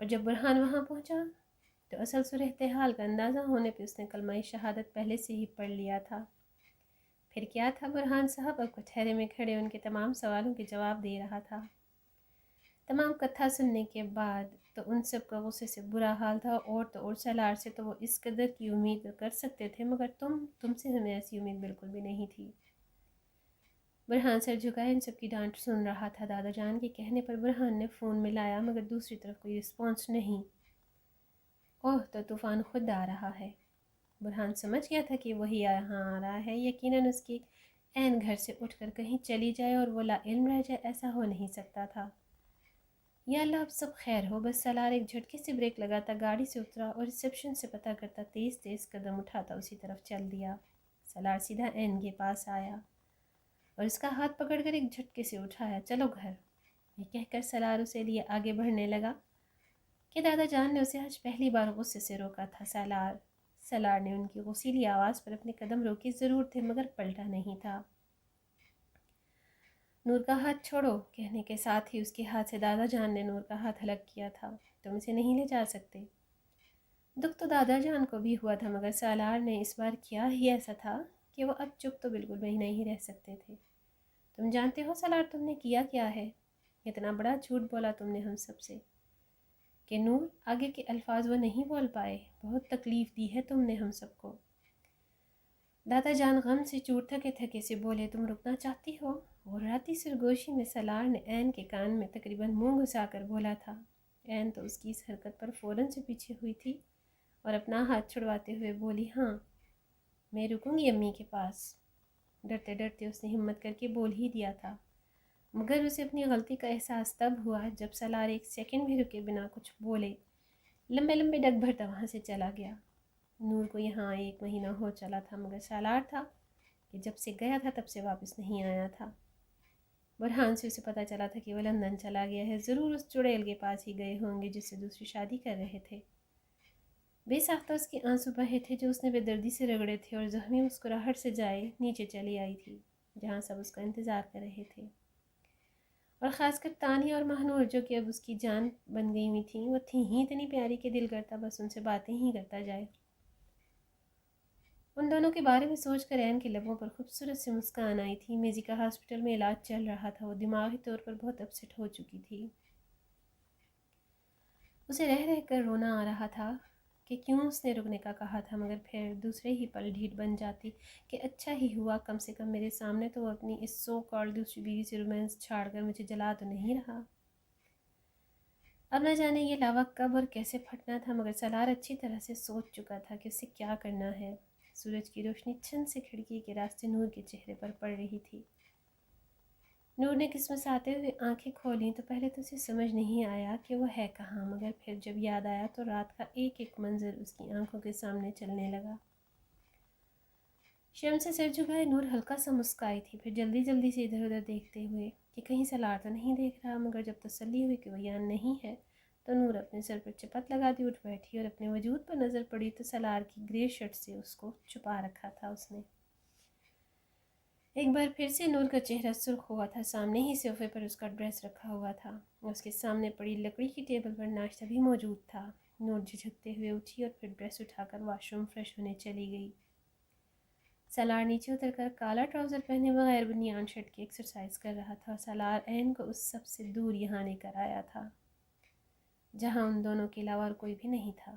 اور جب برہان وہاں پہنچا تو اصل صورتحال کا اندازہ ہونے پہ اس نے کلمہ شہادت پہلے سے ہی پڑھ لیا تھا۔ پھر کیا تھا، برہان صاحب اب کٹہرے میں کھڑے ان کے تمام سوالوں کے جواب دے رہا تھا۔ تمام کتھا سننے کے بعد تو ان سب کا غصے سے برا حال تھا، اور تو اور سالار سے تو وہ اس قدر کی امید کر سکتے تھے، مگر تم سے ہمیں ایسی امید بالکل بھی نہیں تھی۔ برہان سر جھکائے ان سب کی ڈانٹ سن رہا تھا۔ دادا جان کے کہنے پر برہان نے فون ملایا، مگر دوسری طرف کوئی رسپانس نہیں۔ اوہ، تو طوفان خود آ رہا ہے۔ برہان سمجھ گیا تھا کہ وہی یہاں آ رہا ہے، یقیناً اس کی عین گھر سے اٹھ کر کہیں چلی جائے اور وہ لا علم رہ جائے، ایسا ہو نہیں سکتا تھا۔ یا اللہ اب سب خیر ہو۔ بس سالار ایک جھٹکے سے بریک لگاتا گاڑی سے اترا اور ریسیپشن سے پتہ کرتا تیز تیز قدم اٹھاتا اسی طرف چل دیا۔ سالار سیدھا عین کے پاس آیا اور اس کا ہاتھ پکڑ کر ایک جھٹکے سے اٹھایا۔ چلو گھر، یہ کہہ کر سالار اسے لیے آگے بڑھنے لگا کہ دادا جان نے اسے آج پہلی بار غصے سے روکا تھا۔ سالار نے ان کی غصیلی آواز پر اپنے قدم روکے ضرور تھے، مگر پلٹا نہیں تھا۔ نور کا ہاتھ چھوڑو کہنے کے ساتھ ہی اس کے ہاتھ سے دادا جان نے نور کا ہاتھ الگ کیا تھا۔ تم اسے نہیں لے جا سکتے۔ دکھ تو دادا جان کو بھی ہوا تھا، مگر سالار نے اس بار کیا ہی ایسا تھا کہ وہ اب چپ تو بالکل بھی نہیں رہ سکتے تھے۔ تم جانتے ہو سالار تم نے کیا ہے؟ اتنا بڑا جھوٹ بولا تم نے ہم سب سے کہ نور آگے کے الفاظ وہ نہیں بول پائے۔ بہت تکلیف دی ہے تم نے ہم سب کو۔ دادا جان غم سے چور تھکے تھکے سے بولے، تم رکنا چاہتی ہو؟ اور راتی سرگوشی میں سالار نے عین کے کان میں تقریباً منہ گھسا کر بولا تھا۔ عین تو اس کی اس حرکت پر فوراً سے پیچھے ہوئی تھی اور اپنا ہاتھ چھڑواتے ہوئے بولی، ہاں میں رکوں گی امی کے پاس۔ ڈرتے ڈرتے اس نے ہمت کر کے بول ہی دیا تھا، مگر اسے اپنی غلطی کا احساس تب ہوا جب سالار ایک سیکنڈ بھی رکے بنا کچھ بولے لمبے لمبے ڈگ بھرتا وہاں سے چلا گیا۔ نور کو یہاں 1 مہینہ ہو چلا تھا، مگر سالار تھا کہ جب سے گیا تھا تب سے واپس نہیں آیا تھا۔ برہان سے اسے پتہ چلا تھا کہ وہ لندن چلا گیا ہے، ضرور اس چڑیل کے پاس ہی گئے ہوں گے جس سے دوسری شادی کر رہے تھے۔ بے ساختہ اس کے آنسو بہے تھے جو اس نے بے دردی سے رگڑے تھے، اور زخمی مسکراہٹ سے جائے نیچے چلی آئی تھی جہاں سب اس کا انتظار کر رہے تھے، اور خاص کر تانیہ اور مہنور جو کہ اب اس کی جان بن گئی ہوئی تھیں، وہ تھیں ہی اتنی پیاری کہ دل کرتا بس ان سے باتیں ہی کرتا جائے۔ ان دونوں کے بارے میں سوچ کر عین کے لبوں پر خوبصورت سی مسکان آئی تھی۔ میزی کا ہاسپٹل میں علاج چل رہا تھا، وہ دماغی طور پر بہت اپسیٹ ہو چکی تھی۔ اسے رہ رہ کر رونا آ رہا تھا کہ کیوں اس نے رکنے کا کہا تھا، مگر پھر دوسرے ہی پل ڈھیٹ بن جاتی کہ اچھا ہی ہوا، کم سے کم میرے سامنے تو وہ اپنی اس سو کالڈ دوسری بیوی سے رومانس چھاڑ کر مجھے جلا تو نہیں رہا۔ اب نہ جانے یہ لاوا کب اور کیسے پھٹنا تھا، مگر سالار اچھی طرح سے سوچ چکا تھا کہ اسے کیا کرنا ہے۔ سورج کی روشنی چھن سے کھڑکی کے راستے نور کے چہرے پر پڑ رہی تھی۔ نور نے قسمت آتے ہوئے آنکھیں کھولیں تو پہلے تو اسے سمجھ نہیں آیا کہ وہ ہے کہاں، مگر پھر جب یاد آیا تو رات کا ایک ایک منظر اس کی آنکھوں کے سامنے چلنے لگا۔ شرم سے سر جھکائے نور ہلکا سا مسکائی تھی، پھر جلدی جلدی سے ادھر ادھر دیکھتے ہوئے کہ کہیں سالار تو نہیں دیکھ رہا، مگر جب تسلی ہوئی کہ وہ یہاں نہیں ہے تو نور اپنے سر پر چپت لگا دی اٹھ بیٹھی، اور اپنے وجود پر نظر پڑی تو سالار کی گرے شرٹ سے اس کو چھپا رکھا تھا اس نے۔ ایک بار پھر سے نور کا چہرہ سرخ ہوا تھا۔ سامنے ہی صوفے پر اس کا ڈریس رکھا ہوا تھا، اس کے سامنے پڑی لکڑی کی ٹیبل پر ناشتہ بھی موجود تھا۔ نور جھجکتے ہوئے اٹھی اور پھر ڈریس اٹھا کر واش روم فریش ہونے چلی گئی۔ سالار نیچے اتر کر کالا ٹراؤزر پہنے بغیر بنیان شرٹ کی ایکسرسائز کر رہا تھا، اور سالار عین کو اس سب سے دور یہاں لے کر آیا تھا جہاں ان دونوں کے علاوہ اور کوئی بھی نہیں تھا۔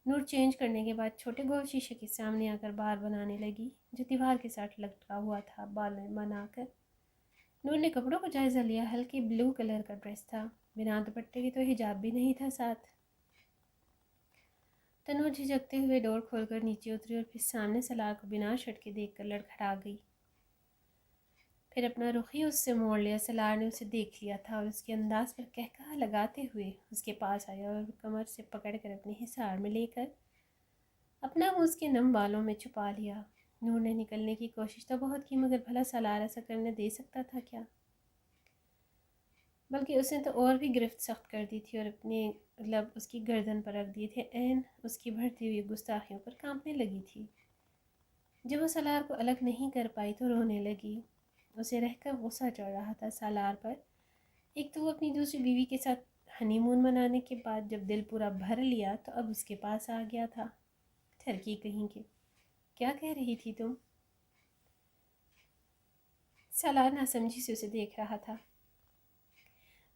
نور چینج کرنے کے بعد چھوٹے گول شیشے کے سامنے آ کر بال بنانے لگی جو دیوار کے ساتھ لٹکا ہوا تھا۔ بال بنا کر نور نے کپڑوں کو جائزہ لیا۔ ہلکے بلو کلر کا ڈریس تھا، بنا دوپٹے کی، تو حجاب بھی نہیں تھا ساتھ۔ تنور جھجکتے ہوئے ڈور کھول کر نیچے اتری اور پھر سامنے سالار کو بنا شرٹ کے دیکھ کر لڑکھڑا گئی، پھر اپنا رخ ہی اس سے موڑ لیا۔ سالار نے اسے دیکھ لیا تھا اور اس کے انداز پر قہقہا لگاتے ہوئے اس کے پاس آیا اور کمر سے پکڑ کر اپنے حصار میں لے کر اپنا منہ اس کے نم بالوں میں چھپا لیا۔ نور نے نکلنے کی کوشش تو بہت کی، مگر بھلا سالار ایسا کرنے دے سکتا تھا کیا؟ بلکہ اس نے تو اور بھی گرفت سخت کر دی تھی اور اپنے لب اس کی گردن پر رکھ دیے تھے۔ عین اس کی بڑھتی ہوئی گستاخیوں پر کانپنے لگی تھی۔ جب وہ سالار کو الگ نہیں کر پائی تو رونے لگی۔ اسے رہ کر غصہ چڑھ رہا تھا سالار پر۔ ایک تو وہ اپنی دوسری بیوی کے ساتھ ہنی مون منانے کے بعد جب دل پورا بھر لیا تو اب اس کے پاس آ گیا تھا۔ ٹھرکی کہیں کے، کیا کہہ رہی تھی تم؟ سالار ناسمجھی سے اسے دیکھ رہا تھا،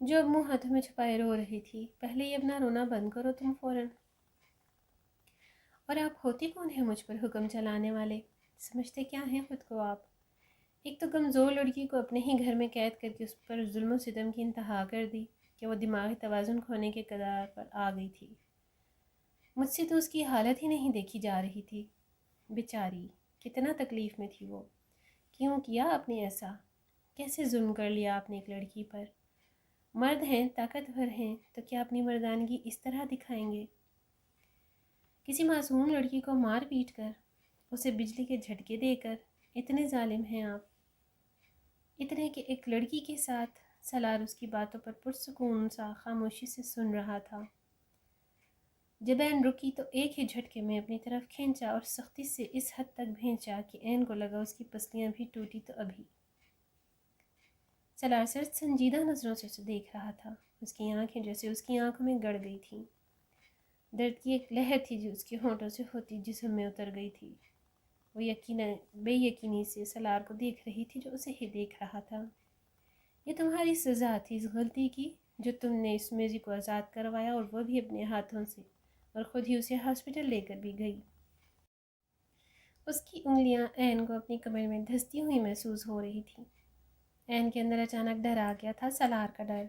جو اب منہ ہاتھوں میں چھپائے رو رہی تھی۔ پہلے یہ اپنا رونا بند کرو تم فوراً۔ اور آپ ہوتی کون ہیں مجھ پر حکم چلانے والے؟ سمجھتے کیا ہیں خود کو آپ؟ ایک تو کمزور لڑکی کو اپنے ہی گھر میں قید کر کے اس پر ظلم و ستم کی انتہا کر دی کہ وہ دماغی توازن کھونے کے کگار پر آ گئی تھی۔ مجھ سے تو اس کی حالت ہی نہیں دیکھی جا رہی تھی۔ بیچاری کتنا تکلیف میں تھی وہ۔ کیوں کیا آپ نے ایسا؟ کیسے ظلم کر لیا آپ نے ایک لڑکی پر؟ مرد ہیں، طاقتور ہیں، تو کیا اپنی مردانگی اس طرح دکھائیں گے؟ کسی معصوم لڑکی کو مار پیٹ کر، اسے بجلی کے جھٹکے دے کر، اتنے ظالم ہیں آپ؟ اتنے کہ ایک لڑکی کے ساتھ سالار اس کی باتوں پر پرسکون سا خاموشی سے سن رہا تھا۔ جب عین رکی تو ایک ہی جھٹکے میں اپنی طرف کھینچا اور سختی سے اس حد تک بھینچا کہ عین کو لگا اس کی پسلیاں بھی ٹوٹی تو ابھی۔ سالار سرد سنجیدہ نظروں سے اسے دیکھ رہا تھا۔ اس کی آنکھیں جیسے اس کی آنکھوں میں گڑ گئی تھیں۔ درد کی ایک لہر تھی جو اس کے ہونٹوں سے ہوتی جسم میں اتر گئی تھی۔ وہ یقیناً بے یقینی سے سالار کو دیکھ رہی تھی جو اسے ہی دیکھ رہا تھا۔ یہ تمہاری سزا تھی اس غلطی کی جو تم نے اس میزی کو آزاد کروایا، اور وہ بھی اپنے ہاتھوں سے، اور خود ہی اسے ہاسپٹل لے کر بھی گئی۔ اس کی انگلیاں عین کو اپنی کمر میں دھستی ہوئی محسوس ہو رہی تھیں۔ عین کے اندر اچانک ڈر آ گیا تھا، سالار کا ڈر۔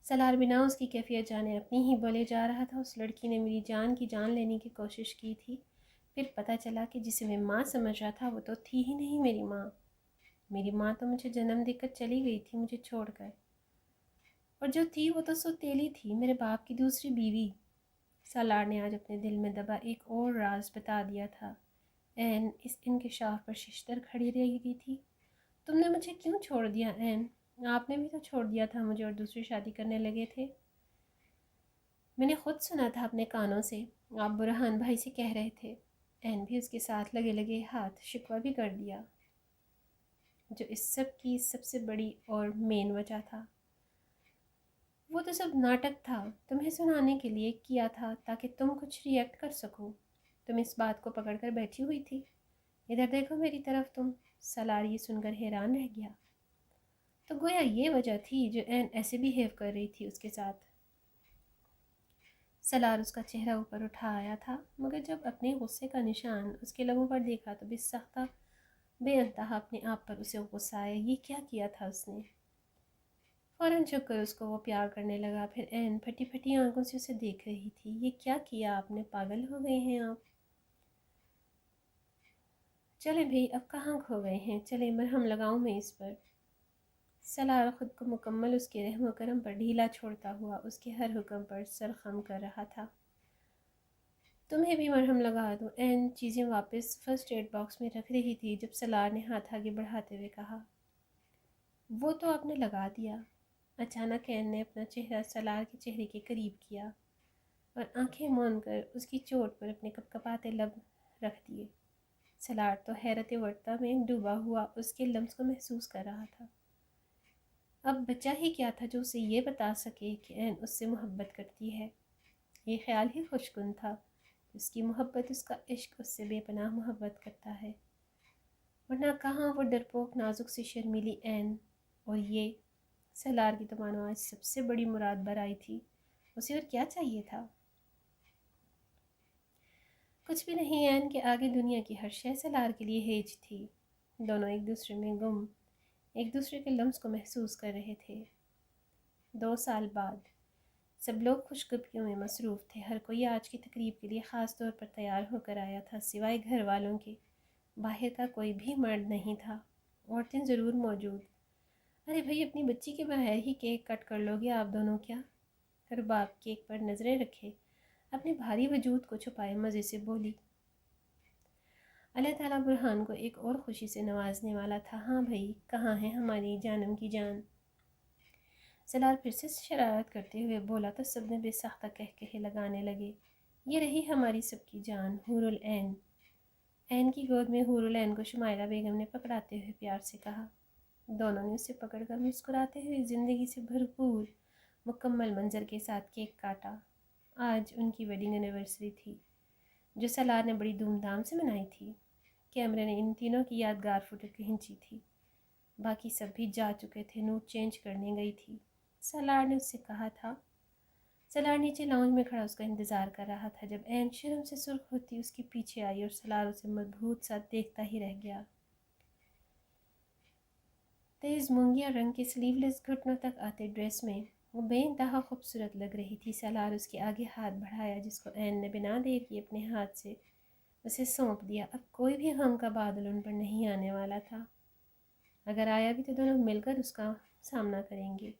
سالار بنا اس کی کیفیت جانے اپنی ہی بولے جا رہا تھا، اس لڑکی نے میری جان کی جان لینے کی کوشش کی تھی، پھر پتہ چلا کہ جسے میں ماں سمجھ رہا تھا وہ تو تھی ہی نہیں میری ماں۔ میری ماں تو مجھے جنم دے کر چلی گئی تھی مجھے چھوڑ کر، اور جو تھی وہ تو سوتیلی تھی، میرے باپ کی دوسری بیوی۔ سالار نے آج اپنے دل میں دبا ایک اور راز بتا دیا تھا۔ عین اس انکشاف پر ششدر کھڑی رہ گئی تھی۔ تم نے مجھے کیوں چھوڑ دیا عین؟ آپ نے بھی تو چھوڑ دیا تھا مجھے اور دوسری شادی کرنے لگے تھے۔ میں نے خود سنا تھا اپنے کانوں سے، آپ برہان بھائی سے کہہ رہے تھے۔ عین بھی اس کے ساتھ لگے لگے ہاتھ شکوہ بھی کر دیا، جو اس سب کی سب سے بڑی اور مین وجہ تھا۔ وہ تو سب ناٹک تھا، تمہیں سنانے کے لیے کیا تھا تاکہ تم کچھ ری ایکٹ کر سکو۔ تم اس بات کو پکڑ کر بیٹھی ہوئی تھی۔ ادھر دیکھو میری طرف تم۔ سالار یہ سن کر حیران رہ گیا۔ تو گویا یہ وجہ تھی جو عین ایسے بیہیو کر رہی تھی اس کے ساتھ۔ سالار اس کا چہرہ اوپر اٹھا آیا تھا، مگر جب اپنے غصے کا نشان اس کے لبوں پر دیکھا تو بے سختہ بے انتہا اپنے آپ پر اسے غصہ آیا۔ یہ کیا کیا تھا اس نے؟ فوراً جھک کر اس کو وہ پیار کرنے لگا۔ پھر عین پھٹی پھٹی آنکھوں سے اسے دیکھ رہی تھی۔ یہ کیا کیا آپ نے؟ پاگل ہو گئے ہیں آپ؟ چلیں بھئی، اب کہاں کھو گئے ہیں؟ چلیں مرہم لگاؤں میں اس پر۔ سالار خود کو مکمل اس کے رحم و کرم پر ڈھیلا چھوڑتا ہوا اس کے ہر حکم پر سر خم کر رہا تھا۔ تمہیں بھی مرہم لگا دوں؟ عین چیزیں واپس فرسٹ ایڈ باکس میں رکھ رہی تھی جب سالار نے ہاتھ آگے بڑھاتے ہوئے کہا۔ وہ تو آپ نے لگا دیا۔ اچانک عین نے اپنا چہرہ سالار کے چہرے کے قریب کیا اور آنکھیں موند کر اس کی چوٹ پر اپنے کپکپاتے لب رکھ دیے۔ سالار تو حیرت ورطہ میں ڈوبا ہوا اس کے لمس کو محسوس کر رہا تھا۔ اب بچہ ہی کیا تھا جو اسے یہ بتا سکے کہ عین اس سے محبت کرتی ہے؟ یہ خیال ہی خوشگن تھا، اس کی محبت، اس کا عشق اس سے بے پناہ محبت کرتا ہے، ورنہ کہاں وہ ڈرپوک نازک سی شرمیلی عین؟ اور یہ سالار کی تو مانو آج سب سے بڑی مراد بر آئی تھی، اسے اور کیا چاہیے تھا؟ کچھ بھی نہیں، عین کے آگے دنیا کی ہر شے سالار کے لیے ہیج تھی۔ دونوں ایک دوسرے میں گم، ایک دوسرے کے لمس کو محسوس کر رہے تھے۔ 2 سال بعد سب لوگ خوشگپیوں میں مصروف تھے۔ ہر کوئی آج کی تقریب کے لیے خاص طور پر تیار ہو کر آیا تھا، سوائے گھر والوں کے۔ باہر کا کوئی بھی مرد نہیں تھا، عورتیں ضرور موجود۔ ارے بھائی، اپنی بچی کے باہر ہی کیک کٹ کر لوگے آپ دونوں کیا؟ رباب کیک پر نظریں رکھے اپنے بھاری وجود کو چھپائے مزے سے بولی۔ اللہ تعالیٰ برہان کو ایک اور خوشی سے نوازنے والا تھا۔ ہاں بھائی، کہاں ہے ہماری جانم کی جان؟ سالار پھر سے شرارت کرتے ہوئے بولا تو سب نے بے ساختہ کہکہے لگانے لگے۔ یہ رہی ہماری سب کی جان، حور العین۔ عین کی گود میں حور العین کو شمائلہ بیگم نے پکڑاتے ہوئے پیار سے کہا۔ دونوں نے اسے پکڑ کر مسکراتے ہوئے زندگی سے بھرپور مکمل منظر کے ساتھ کیک کاٹا۔ آج ان کی ویڈنگ اینیورسری تھی جو سالار نے بڑی دھوم دھام سے منائی تھی۔ کیمرے نے ان تینوں کی یادگار فوٹو کھینچی تھی۔ باقی سب بھی جا چکے تھے، نوٹ چینج کرنے گئی تھی۔ سالار نے اس سے کہا تھا۔ سالار نیچے لاؤنج میں کھڑا اس کا انتظار کر رہا تھا جب عین شرم سے سرخ ہوتی اس کے پیچھے آئی اور سالار اسے مدبھوت سا دیکھتا ہی رہ گیا۔ تیز مونگیا رنگ کے سلیو لیس گھٹنوں تک آتے ڈریس میں وہ بے انتہا خوبصورت لگ رہی تھی۔ سالار اس کے آگے ہاتھ بڑھایا جس کو عین نے بنا دیر کیے اپنے ہاتھ سے اسے سونپ دیا۔ اب کوئی بھی غم کا بادل ان پر نہیں آنے والا تھا۔ اگر آیا بھی تو دونوں مل کر اس کا سامنا کریں گے۔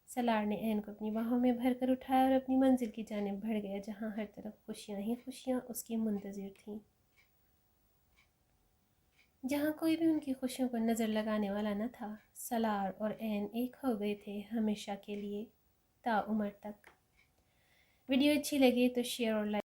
سالار نے عین کو اپنی باہوں میں بھر کر اٹھایا اور اپنی منزل کی جانب بڑھ گیا جہاں ہر طرف خوشیاں ہی خوشیاں اس کی منتظر تھیں، جہاں کوئی بھی ان کی خوشیوں کو نظر لگانے والا نہ تھا۔ سالار اور عین ایک ہو گئے تھے ہمیشہ کے لیے، تا عمر تک۔ ویڈیو اچھی لگی تو شیئر اور لائک